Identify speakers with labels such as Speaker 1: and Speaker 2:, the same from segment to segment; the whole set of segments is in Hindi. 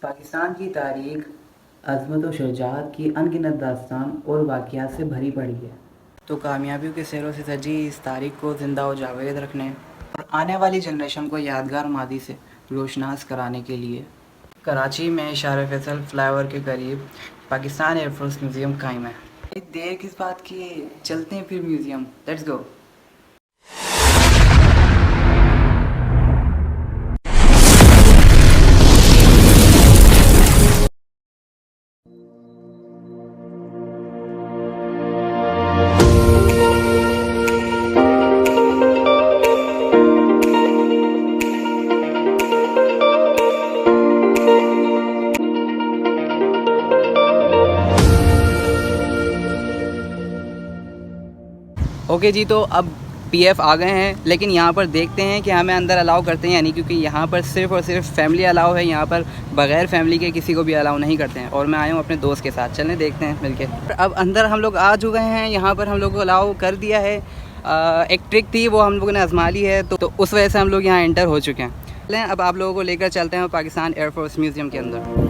Speaker 1: पाकिस्तान की तारीख अज़मत व शुजाअत की अनगिनत दास्तान और वाक़यात से भरी पड़ी है। तो कामयाबियों के सैरों से सजी इस तारीख को ज़िंदा व जावेद रखने और आने वाली जनरेशन को यादगार मादी से रोशनास कराने के लिए कराची में शार फैसल फ्लाईओवर के करीब पाकिस्तान एयरफोर्स म्यूज़ियम कायम है। देर किस बात की, चलते हैं फिर म्यूज़ियम, लेट्स गो। ओके जी, तो अब पीएफ आ गए हैं, लेकिन यहाँ पर देखते हैं कि हमें अंदर अलाउ करते हैं या नहीं, क्योंकि यहाँ पर सिर्फ़ और सिर्फ फैमिली अलाउ है। यहाँ पर बग़ैर फैमिली के किसी को भी अलाउ नहीं करते हैं। और मैं आया हूँ अपने दोस्त के साथ, चलें देखते हैं मिलके। अब अंदर हम लोग आ चुके हैं, यहाँ पर हम लोग को अलाउ कर दिया है। एक ट्रिक थी, वो हम लोगों ने आजमा ली है, तो उस वजह से हम लोग यहाँ एंटर हो चुके हैं। चलें अब आप लोगों को लेकर चलते हैं पाकिस्तान एयरफोर्स म्यूज़ियम के अंदर।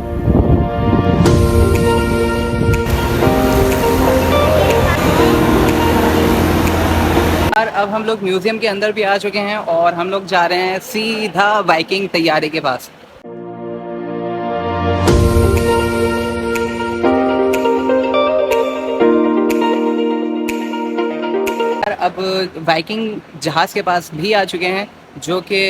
Speaker 1: यार अब हम लोग म्यूज़ियम के अंदर भी आ चुके हैं और हम लोग जा रहे हैं सीधा वाइकिंग तैयारी के पास। यार अब वाइकिंग जहाज़ के पास भी आ चुके हैं, जो कि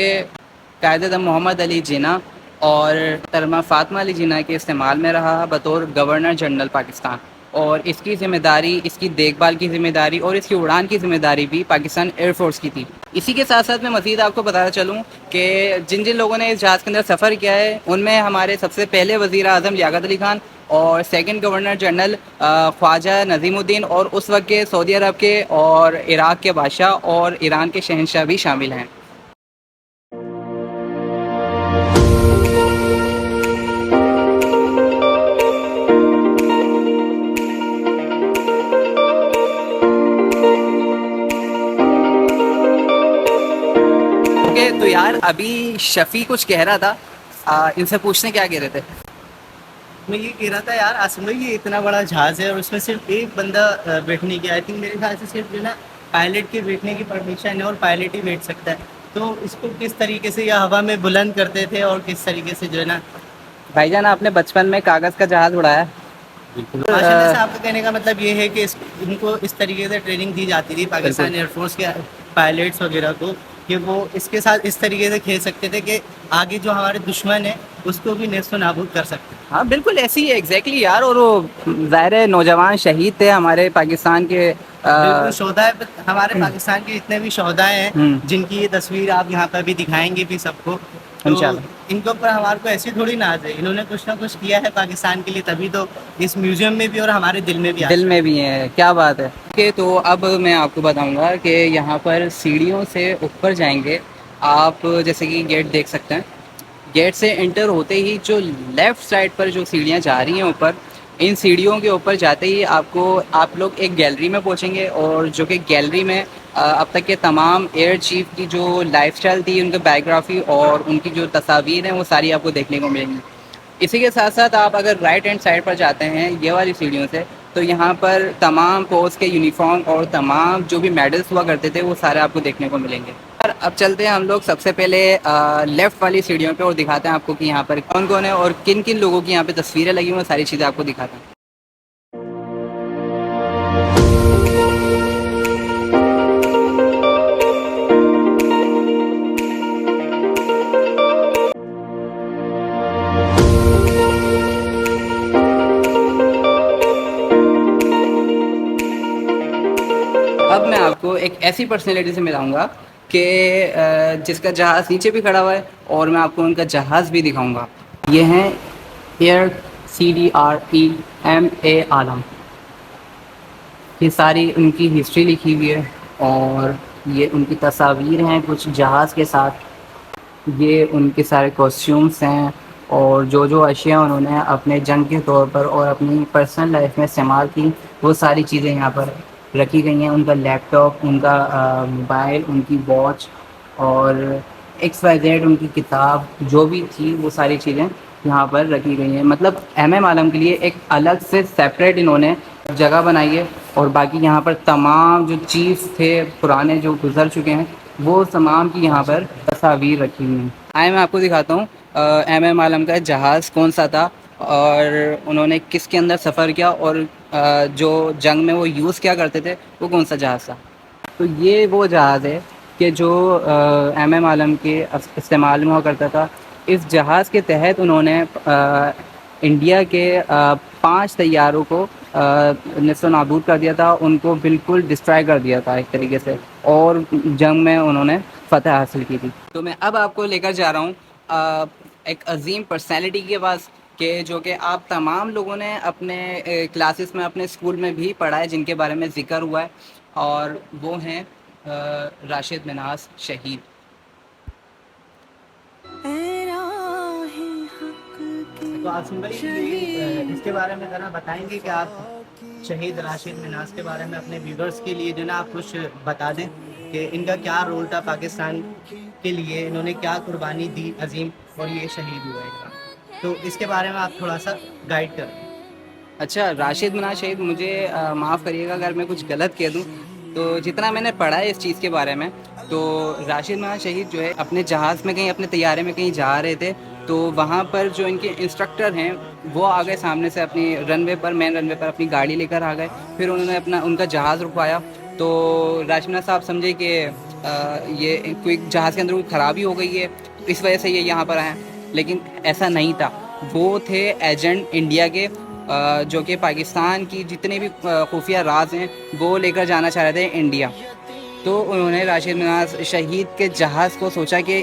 Speaker 1: कायदे-आज़म मोहम्मद अली जिन्ना और तरमा फ़ातिमा अली जिन्ना के इस्तेमाल में रहा बतौर गवर्नर जनरल पाकिस्तान। और इसकी ज़िम्मेदारी, इसकी देखभाल की ज़िम्मेदारी और इसकी उड़ान की ज़िम्मेदारी भी पाकिस्तान एयरफोर्स की थी। इसी के साथ साथ मैं मज़ीद आपको बताना चलूँ कि जिन जिन लोगों ने इस जहाज़ के अंदर सफ़र किया है, उनमें हमारे सबसे पहले वज़ीर आज़म लियाक़त अली ख़ान और सेकंड गवर्नर जनरल ख्वाजा नज़ीमुद्दीन और उस वक्त के सऊदी अरब के और इराक़ के बादशाह और ईरान के शहंशाह भी शामिल हैं। ओके, तो यार अभी शफ़ी कुछ कह रहा था, इनसे पूछने क्या कह रहे थे।
Speaker 2: मैं ये कह रहा था यार, असल में ये इतना बड़ा जहाज़ है और उसमें सिर्फ एक बंदा बैठने की, आई थिंक मेरे ख्याल से सिर्फ जो ना पायलट के बैठने की परमिशन है और पायलट ही बैठ सकता है। तो इसको किस तरीके से या हवा में बुलंद करते थे और किस तरीके से जो है ना।
Speaker 1: भाईजान, आपने बचपन में कागज़ का जहाज़ उड़ाया है?
Speaker 2: बिल्कुल माशाल्लाह से आपका कहने का मतलब ये है कि इनको इस तरीके से ट्रेनिंग दी जाती थी पाकिस्तान
Speaker 1: बिल्कुल।
Speaker 2: एयरफोर्स के पायलट्स वगैरह को, कि वो इसके साथ इस तरीके से खेल सकते थे कि आगे जो हमारे दुश्मन है उसको भी नेस्तो नाबूद कर सकते हैं।
Speaker 1: हाँ बिल्कुल ऐसी ही है, एग्जैक्टली यार। और वो ज़ाहिर है नौजवान शहीद थे हमारे पाकिस्तान के।
Speaker 2: बिल्कुल शोधा हमारे पाकिस्तान के जितने भी शोधाएं हैं, जिनकी ये तस्वीर आप यहाँ पर भी दिखाएंगे भी सबको, तो
Speaker 1: इंशाल्लाह।
Speaker 2: इनके ऊपर हमारे को ऐसी थोड़ी नाज है, इन्होंने कुछ ना कुछ किया है पाकिस्तान के लिए, तभी तो इस म्यूजियम में भी और हमारे दिल में भी
Speaker 1: दिल
Speaker 2: आशा
Speaker 1: में भी है, क्या बात है। ओके, तो अब मैं आपको बताऊंगा कि यहाँ पर सीढ़ियों से ऊपर जाएंगे आप, जैसे कि गेट देख सकते हैं। गेट से एंटर होते ही जो लेफ़्ट साइड पर जो सीढ़ियाँ जा रही हैं ऊपर, इन सीढ़ियों के ऊपर जाते ही आप लोग एक गैलरी में पहुँचेंगे, और जो कि गैलरी में अब तक के तमाम एयर चीफ की जो लाइफस्टाइल थी, उनकी बायोग्राफी और उनकी जो तस्वीर हैं, वो सारी आपको देखने को मिलेंगी। इसी के साथ साथ आप अगर राइट हैंड साइड पर जाते हैं ये वाली सीढ़ियों से, तो यहाँ पर तमाम पोस्ट के यूनिफॉर्म और तमाम जो भी मेडल्स हुआ करते थे, वो सारे आपको देखने को मिलेंगे। और अब चलते हैं हम लोग सबसे पहले लेफ़्ट वाली सीढ़ियों पे और दिखाते हैं आपको कि यहाँ पर कौन कौन है और किन किन लोगों की यहाँ पे तस्वीरें लगी हुई हैं, सारी चीज़ें आपको दिखाते हैं। अब मैं आपको एक ऐसी पर्सनैलिटी से मिलाऊंगा कि जिसका जहाज़ नीचे भी खड़ा हुआ है, और मैं आपको उनका जहाज़ भी दिखाऊंगा। ये हैं एयर CDRE आलम। ये सारी उनकी हिस्ट्री लिखी हुई है और ये उनकी तस्वीर हैं कुछ जहाज़ के साथ। ये उनके सारे कॉस्ट्यूम्स हैं और जो जो अशिया उन्होंने अपने जंग के तौर पर और अपनी पर्सनल लाइफ में इस्तेमाल की, वो सारी चीज़ें यहाँ पर रखी गई हैं। उनका लैपटॉप, उनका मोबाइल, उनकी वॉच और XYZ उनकी किताब जो भी थी, वो सारी चीज़ें यहाँ पर रखी गई हैं। मतलब एमएम आलम के लिए एक अलग से सेपरेट इन्होंने जगह बनाई है, और बाकी यहाँ पर तमाम जो चीफ़ थे पुराने जो गुजर चुके हैं वो तमाम की यहाँ पर तस्वीर रखी हुई हैं। आइए मैं आपको दिखाता हूँ एमएम आलम का जहाज़ कौन सा था और उन्होंने किसके अंदर सफ़र किया, और जो जंग में वो यूज़ क्या करते थे वो कौन सा जहाज़ था। तो ये वो जहाज़ है कि जो एमएम आलम के इस्तेमाल में हुआ करता था। इस जहाज़ के तहत उन्होंने इंडिया के 5 तैयारों को नेस्तो नाबूद कर दिया था, उनको बिल्कुल डिस्ट्रॉय कर दिया था एक तरीके से, और जंग में उन्होंने फ़तह हासिल की थी। तो मैं अब आपको लेकर जा रहा हूँ एक अजीम पर्सनैलिटी के पास, के जो कि आप तमाम लोगों ने अपने क्लासेस में अपने स्कूल में भी पढ़ा है, जिनके बारे में ज़िक्र हुआ है, और वो हैं राशिद मिन्हास शहीद।
Speaker 2: तो आसिम भाई इसके बारे में ज़रा बताएंगे कि आप शहीद राशिद मिन्हास के बारे में अपने व्यूवर्स के लिए जो ना आप कुछ बता दें कि इनका क्या रोल था पाकिस्तान के लिए, इन्होंने क्या कुर्बानी दी अजीम, और ये शहीद हुआ है। तो इसके बारे में आप थोड़ा सा गाइड करें।
Speaker 1: अच्छा, राशिद मिन्हास शहीद, मुझे माफ़ करिएगा अगर मैं कुछ गलत कह दूँ। तो जितना मैंने पढ़ा है इस चीज़ के बारे में, तो राशिद मिन्हास शहीद जो है अपने जहाज़ में कहीं, अपने तैयारे में कहीं जा रहे थे, तो वहाँ पर जो इनके इंस्ट्रक्टर हैं वो आ गए सामने से, अपनी रनवे पर, मेन रनवे पर अपनी गाड़ी लेकर आ गए। फिर उन्होंने अपना उनका जहाज़ रुकवाया। तो राशिद मिन्हास साहब समझे कि ये कोई जहाज़ के अंदर कोई ख़राबी हो गई है, इस वजह से ये यहाँ पर आए हैं, लेकिन ऐसा नहीं था। वो थे एजेंट इंडिया के, जो कि पाकिस्तान की जितने भी खुफिया राज हैं वो लेकर जाना चाह रहे थे इंडिया। तो उन्होंने राशिद मिन्हास शहीद के जहाज़ को सोचा कि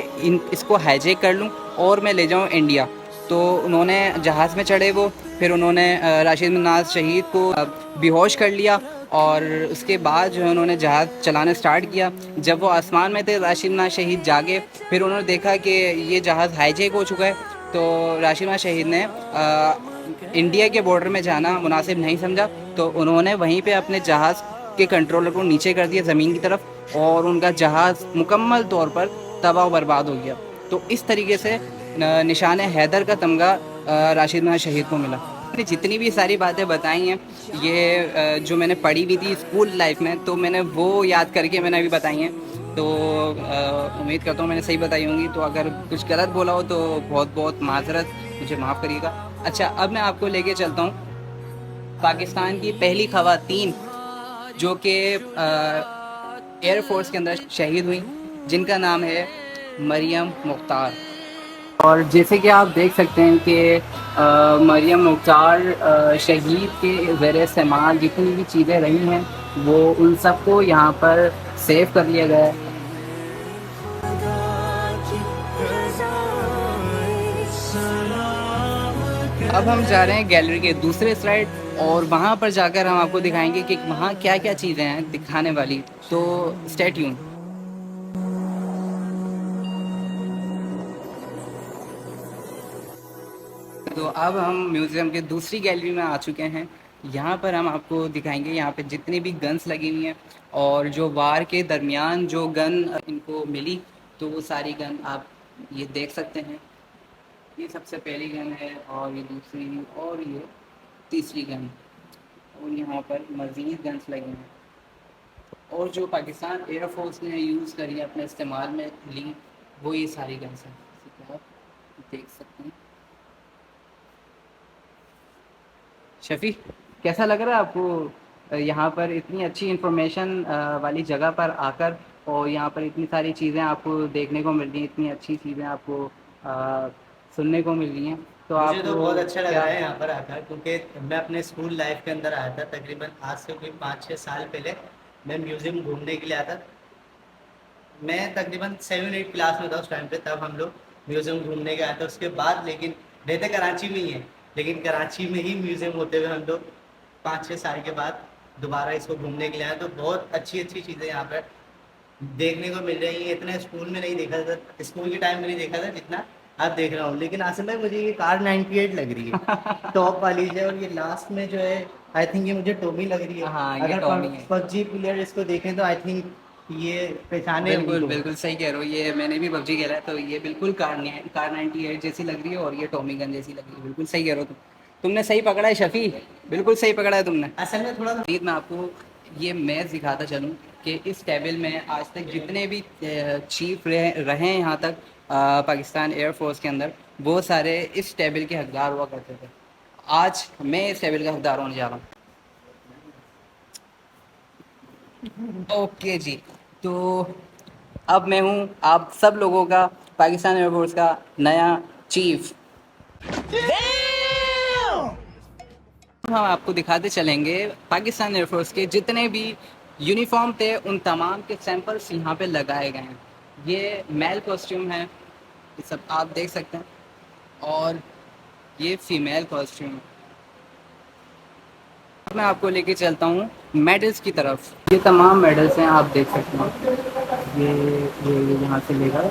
Speaker 1: इसको हाईजैक कर लूँ और मैं ले जाऊँ इंडिया। तो उन्होंने जहाज़ में चढ़े वो, फिर उन्होंने राशिद मिन्हास शहीद को बेहोश कर लिया, और उसके बाद जो है उन्होंने जहाज़ चलाना स्टार्ट किया। जब वो आसमान में थे राशिद मिन्हास शहीद जागे, फिर उन्होंने देखा कि ये जहाज़ हाईजैक हो चुका है। तो राशिद मिन्हास शहीद ने इंडिया के बॉर्डर में जाना मुनासिब नहीं समझा, तो उन्होंने वहीं पे अपने जहाज़ के कंट्रोलर को नीचे कर दिया ज़मीन की तरफ, और उनका जहाज़ मुकम्मल तौर पर तबाह बर्बाद हो गया। तो इस तरीके से निशान हैदर का तमगा राशिद मिन्हास शहीद को मिला। मैंने जितनी भी सारी बातें बताई हैं ये जो मैंने पढ़ी हुई थी स्कूल लाइफ में, तो मैंने वो याद करके मैंने अभी बताई हैं। तो उम्मीद करता हूँ मैंने सही बताई होंगी। तो अगर कुछ गलत बोला हो तो बहुत बहुत माजरत, मुझे माफ़ करिएगा। अच्छा, अब मैं आपको लेके चलता हूँ पाकिस्तान की पहली ख़वातीन जो कि एयरफोर्स के अंदर शहीद हुई, जिनका नाम है मरियम मुख्तार। और जैसे कि आप देख सकते हैं कि मरियम मुख्तार शहीद के ज़रिए इस्तेमाल जितनी भी चीज़ें रही हैं वो उन सबको यहाँ पर सेव कर लिया गया है। अब हम जा रहे हैं गैलरी के दूसरे साइड, और वहाँ पर जाकर हम आपको दिखाएंगे कि वहाँ क्या क्या चीज़ें हैं दिखाने वाली। तो स्टे ट्यून। तो अब हम म्यूज़ियम के दूसरी गैलरी में आ चुके हैं। यहाँ पर हम आपको दिखाएंगे यहाँ पे जितनी भी गन्स लगी हुई हैं, और जो वार के दरमियान जो गन इनको मिली, तो वो सारी गन आप ये देख सकते हैं। ये सबसे पहली गन है, और ये दूसरी, और ये तीसरी गन, और यहाँ पर मज़ीद गन्स लगी हैं, और जो पाकिस्तान एयरफोर्स ने यूज़ करी है अपने इस्तेमाल में ली, वो ये सारी गन्स हैं, जैसे कि आप देख सकते हैं। शफ़ी, कैसा लग रहा है आपको यहाँ पर इतनी अच्छी इन्फॉर्मेशन वाली जगह पर आकर, और यहाँ पर इतनी सारी चीज़ें आपको देखने को मिल रही हैं, इतनी अच्छी चीज़ें आपको सुनने को मिल रही हैं, तो
Speaker 2: मुझे तो बहुत अच्छा लग रहा है
Speaker 1: क्या?
Speaker 2: यहाँ पर आकर, क्योंकि मैं अपने स्कूल लाइफ के अंदर आया था तकरीबन आज से कोई 5-6 साल पहले। मैं म्यूज़ियम घूमने के लिए आया था। मैं तकरीबन 7-8 क्लास में था उस टाइम पे, तब हम लोग म्यूज़ियम घूमने गए थे। उसके बाद लेकिन रहते कराची में ही है, लेकिन कराची में ही म्यूज़ियम होते हुए हम लोग 5-6 साल के बाद दोबारा इसको घूमने के लिए आए। तो बहुत अच्छी अच्छी चीज़ें यहाँ पर देखने को मिल रही है। इतना स्कूल में नहीं देखा था, स्कूल के टाइम में नहीं देखा था जितना अब देख रहा हूँ। लेकिन आसिम भाई मुझे ये कार 98 लग रही है, टॉप वाली है, और ये लास्ट में जो है आई थिंक ये मुझे टोमी लग रही है।
Speaker 1: हाँ, ये
Speaker 2: अगर
Speaker 1: टॉमी है।
Speaker 2: पबजी प्लेयर इसको देखें तो आई थिंक ये पहचाने
Speaker 1: बिल्कुल
Speaker 2: उनको।
Speaker 1: बिल्कुल सही कह रहे हो, ये मैंने भी पबजी खेला है, तो ये बिल्कुल कार 98 जैसी लग रही है और ये टॉमी गन जैसी लग रही है। बिल्कुल सही कह रहे हो तुमने सही पकड़ा है शफी, बिल्कुल सही पकड़ा है तुमने।
Speaker 2: असल में थोड़ा
Speaker 1: मज़ीद मैं आपको ये मैच दिखाता चलूँ कि इस टेबल में आज तक जितने भी चीफ रहे हैं यहाँ तक पाकिस्तान एयरफोर्स के अंदर, वो सारे इस टेबल के हकदार हुआ करते थे। आज मैं इस टेबल का हकदार होने जा रहा हूँ। ओके जी, तो अब मैं हूँ आप सब लोगों का पाकिस्तान एयरफोर्स का नया चीफ। हम आपको दिखाते चलेंगे पाकिस्तान एयरफोर्स के जितने भी यूनिफॉर्म थे उन तमाम के सैंपल्स यहाँ पे लगाए गए हैं। ये मेल कॉस्ट्यूम है, ये सब आप देख सकते हैं, और ये फीमेल कॉस्ट्यूम है। अब मैं आपको लेके चलता हूँ मेडल्स की तरफ। ये तमाम मेडल्स हैं, आप देख सकते हैं। ये यहाँ से लेकर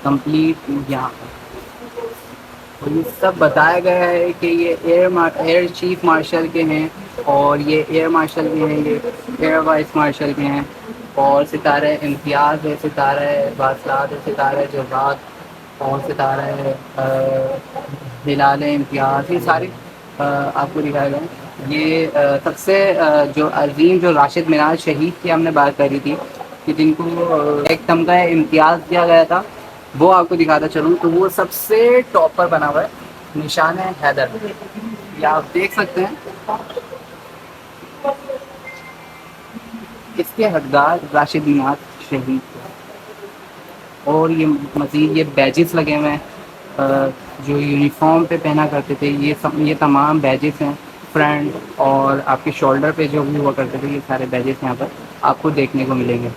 Speaker 1: कंप्लीट यहाँ पर, और ये सब बताया गया है कि ये एयर चीफ मार्शल के हैं, और ये एयर मार्शल के हैं, ये एयर वाइस मार्शल के हैं, और सितारा इम्तियाज़ है, सितारा बासलात है, सितारा जवाद, और सितारा हिलाल इम्तियाज़, ये सारे आपको दिखाए गए हैं। ये सबसे जो अजीम जो राशिद मिनाज शहीद की हमने बात करी थी कि जिनको एक तमगा इम्तियाज़ दिया गया था, वो आपको दिखाता चलूँ तो वो सबसे टॉप पर बना हुआ है, निशान है हैदर। ये आप देख सकते हैं, इसके हकदार राशिद मिनाज शहीद थे। और ये मज़ीद ये बैजेस लगे हुए हैं जो यूनिफॉर्म पे पहना करते थे, ये तमाम बैजेस हैं फ्रंट और आपके शोल्डर पे जो भी हुआ करते थे, ये सारे बैजेस यहाँ पर आपको देखने को मिलेंगे।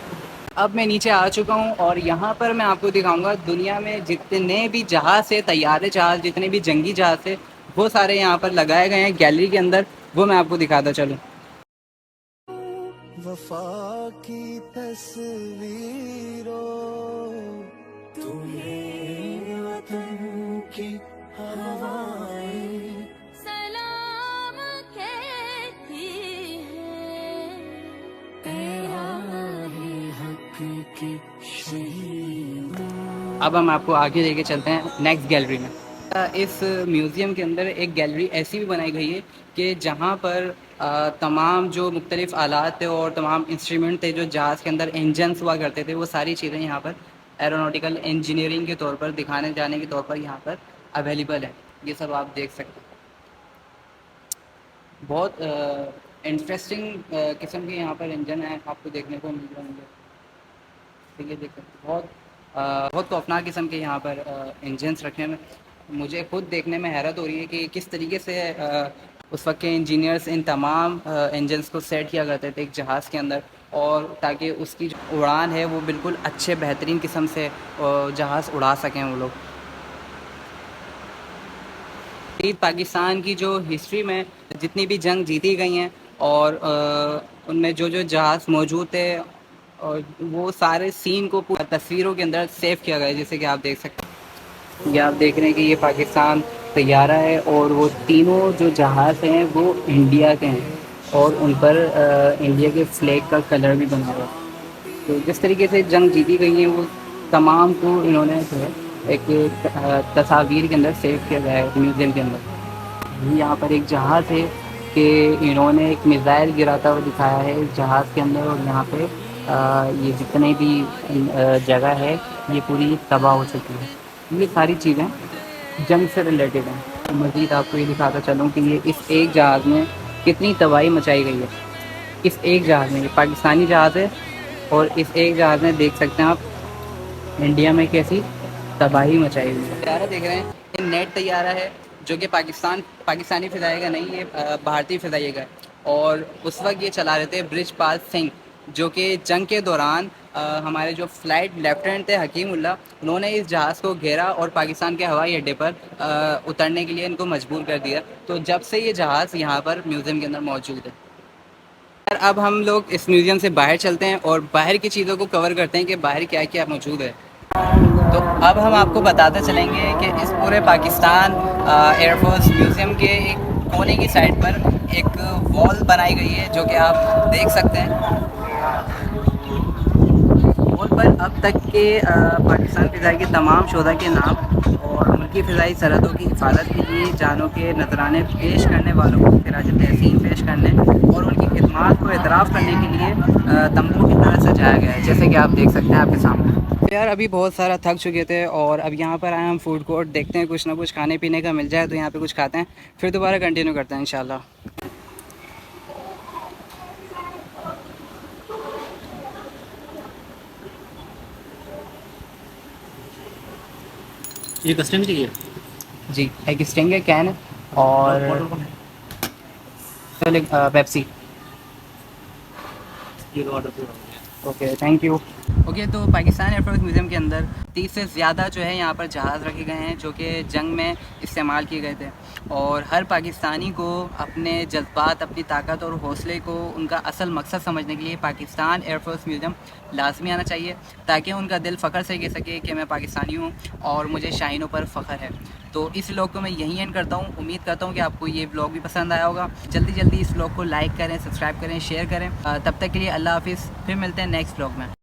Speaker 1: अब मैं नीचे आ चुका हूँ और यहाँ पर मैं आपको दिखाऊंगा दुनिया में जितने भी जहाज़ है, तैयारे जहाज़, जितने भी जंगी जहाज़ है, वो सारे यहाँ पर लगाए गए हैं गैलरी के अंदर। वो मैं आपको दिखाता चलूँ।
Speaker 3: वफा की तस्वीरों तुम्हें वतन की हवाएं
Speaker 4: सलाम कहती है,
Speaker 3: तेरा है हक की शहीद।
Speaker 1: अब हम आपको आगे लेके चलते हैं नेक्स्ट गैलरी में। इस म्यूज़ियम के अंदर एक गैलरी ऐसी भी बनाई गई है कि जहाँ पर तमाम जो मुख्तलिफ़ आलात थे और तमाम इंस्ट्रूमेंट थे जो जहाज़ के अंदर इंजन्स हुआ करते थे, वो सारी चीज़ें यहाँ पर एरोनॉटिकल इंजीनियरिंग के तौर पर दिखाने जाने के तौर पर यहाँ पर अवेलेबल है। ये सब आप देख सकते हैं। बहुत इंटरेस्टिंग किस्म के यहाँ पर इंजन है, आपको देखने को मिल रहे होंगे। तो ये देख सकते हैं, बहुत खौफनाक किस्म के यहाँ पर इंजन्स रखे हैं। मुझे खुद देखने में हैरत हो रही है कि किस तरीके से उस वक्त के इंजीनियर्स इन तमाम इंजन्स को सेट किया करते थे एक जहाज़ के अंदर, और ताकि उसकी जो उड़ान है वो बिल्कुल अच्छे बेहतरीन किस्म से जहाज़ उड़ा सकें वो लोग। पाकिस्तान की जो हिस्ट्री में जितनी भी जंग जीती गई हैं और उनमें जो जो जहाज़ मौजूद थे, और वो सारे सीन को तस्वीरों के अंदर सेव किया गया है, जैसे कि आप देख सकते हैं। ये आप देख रहे हैं कि ये पाकिस्तान तैयारा है, और वो तीनों जो जहाज़ हैं वो इंडिया के हैं, और उन पर इंडिया के फ्लैग का कलर भी बना हुआ है। तो जिस तरीके से जंग जीती गई है वो तमाम को इन्होंने जो है एक तस्वीर के अंदर सेव किया गया है म्यूज़ियम के अंदर। यहाँ पर एक जहाज़ है कि इन्होंने एक मिसाइल गिराता हुआ दिखाया है इस जहाज़ के अंदर, और यहाँ पे ये जितने भी जगह है ये पूरी तबाह हो चुकी है। ये सारी चीज़ें जंग से रिलेटेड हैं। मज़ीद आपको ये दिखाता चलूँ कि ये इस एक जहाज़ में कितनी तबाही मचाई गई है। इस एक जहाज़ में, ये पाकिस्तानी जहाज़ है, और इस एक जहाज़ में देख सकते हैं आप इंडिया में कैसी तबाही मचाई हुई है। तैयारा देख रहे हैं, ये नेट तैयारा है जो कि पाकिस्तानी फ़िज़ाई का नहीं, ये भारतीय फ़िज़ाई का है। और उस वक्त ये चला रहे थे ब्रिजपाल सिंह, जो कि जंग के दौरान हमारे जो फ़्लाइट लेफ्टिनेंट थे हकीमुल्लाह, उन्होंने इस जहाज़ को घेरा और पाकिस्तान के हवाई अड्डे पर उतरने के लिए इनको मजबूर कर दिया। तो जब से ये जहाज़ यहाँ पर म्यूज़ियम के अंदर मौजूद है। अब हम लोग इस म्यूज़ियम से बाहर चलते हैं और बाहर की चीज़ों को कवर करते हैं कि बाहर क्या क्या मौजूद है। तो अब हम आपको बताते चलेंगे कि इस पूरे पाकिस्तान एयरफोर्स म्यूज़ियम के एक कोने की साइड पर एक वॉल बनाई गई है, जो कि आप देख सकते हैं। अब तक के पाकिस्तान फ़िज़ाई के तमाम शोधा के नाम और मुल्की फ़िज़ाई सरहदों की हिफाजत के लिए जानों के नजराने पेश करने वालों को खिराज तहसीन पेश करने और उनकी खिदमात को एतराफ़ करने के लिए तंबू की तरह सजाया गया है, जैसे कि आप देख सकते हैं आपके सामने। यार अभी बहुत सारा थक चुके थे और अब यहाँ पर आए हम फूड कोर्ट, देखते हैं कुछ ना कुछ खाने पीने का मिल जाए तो यहाँ पे कुछ खाते हैं, फिर दोबारा कंटिन्यू करते हैं इंशाल्लाह।
Speaker 2: ये कस्टम चाहिए
Speaker 1: जी एक स्टिंग है कैन और पेप्सी।
Speaker 2: ये ऑर्डर पूरा हो गया।
Speaker 1: Okay thank you. ओके तो पाकिस्तान एयरफोर्स म्यूज़ियम के अंदर 30 से ज़्यादा जो है यहाँ पर जहाज़ रखे गए हैं जो कि जंग में इस्तेमाल किए गए थे, और हर पाकिस्तानी को अपने जज्बात, अपनी ताकत और हौसले को उनका असल मकसद समझने के लिए पाकिस्तान एयरफोर्स म्यूज़ियम लाजमी आना चाहिए, ताकि उनका दिल फ़ख्र से कह सके कि मैं पाकिस्तानी हूँ और मुझे शाहीनों पर फ़ख्र है। तो इस व्लॉग को मैं यहीं एंड करता हूँ। उम्मीद करता हूँ कि आपको ये व्लॉग भी पसंद आया होगा। जल्दी जल्दी इस व्लॉग को लाइक करें, सब्सक्राइब करें, शेयर करें। तब तक के लिए अल्लाह हाफिज़, फिर मिलते हैं नेक्स्ट व्लॉग में।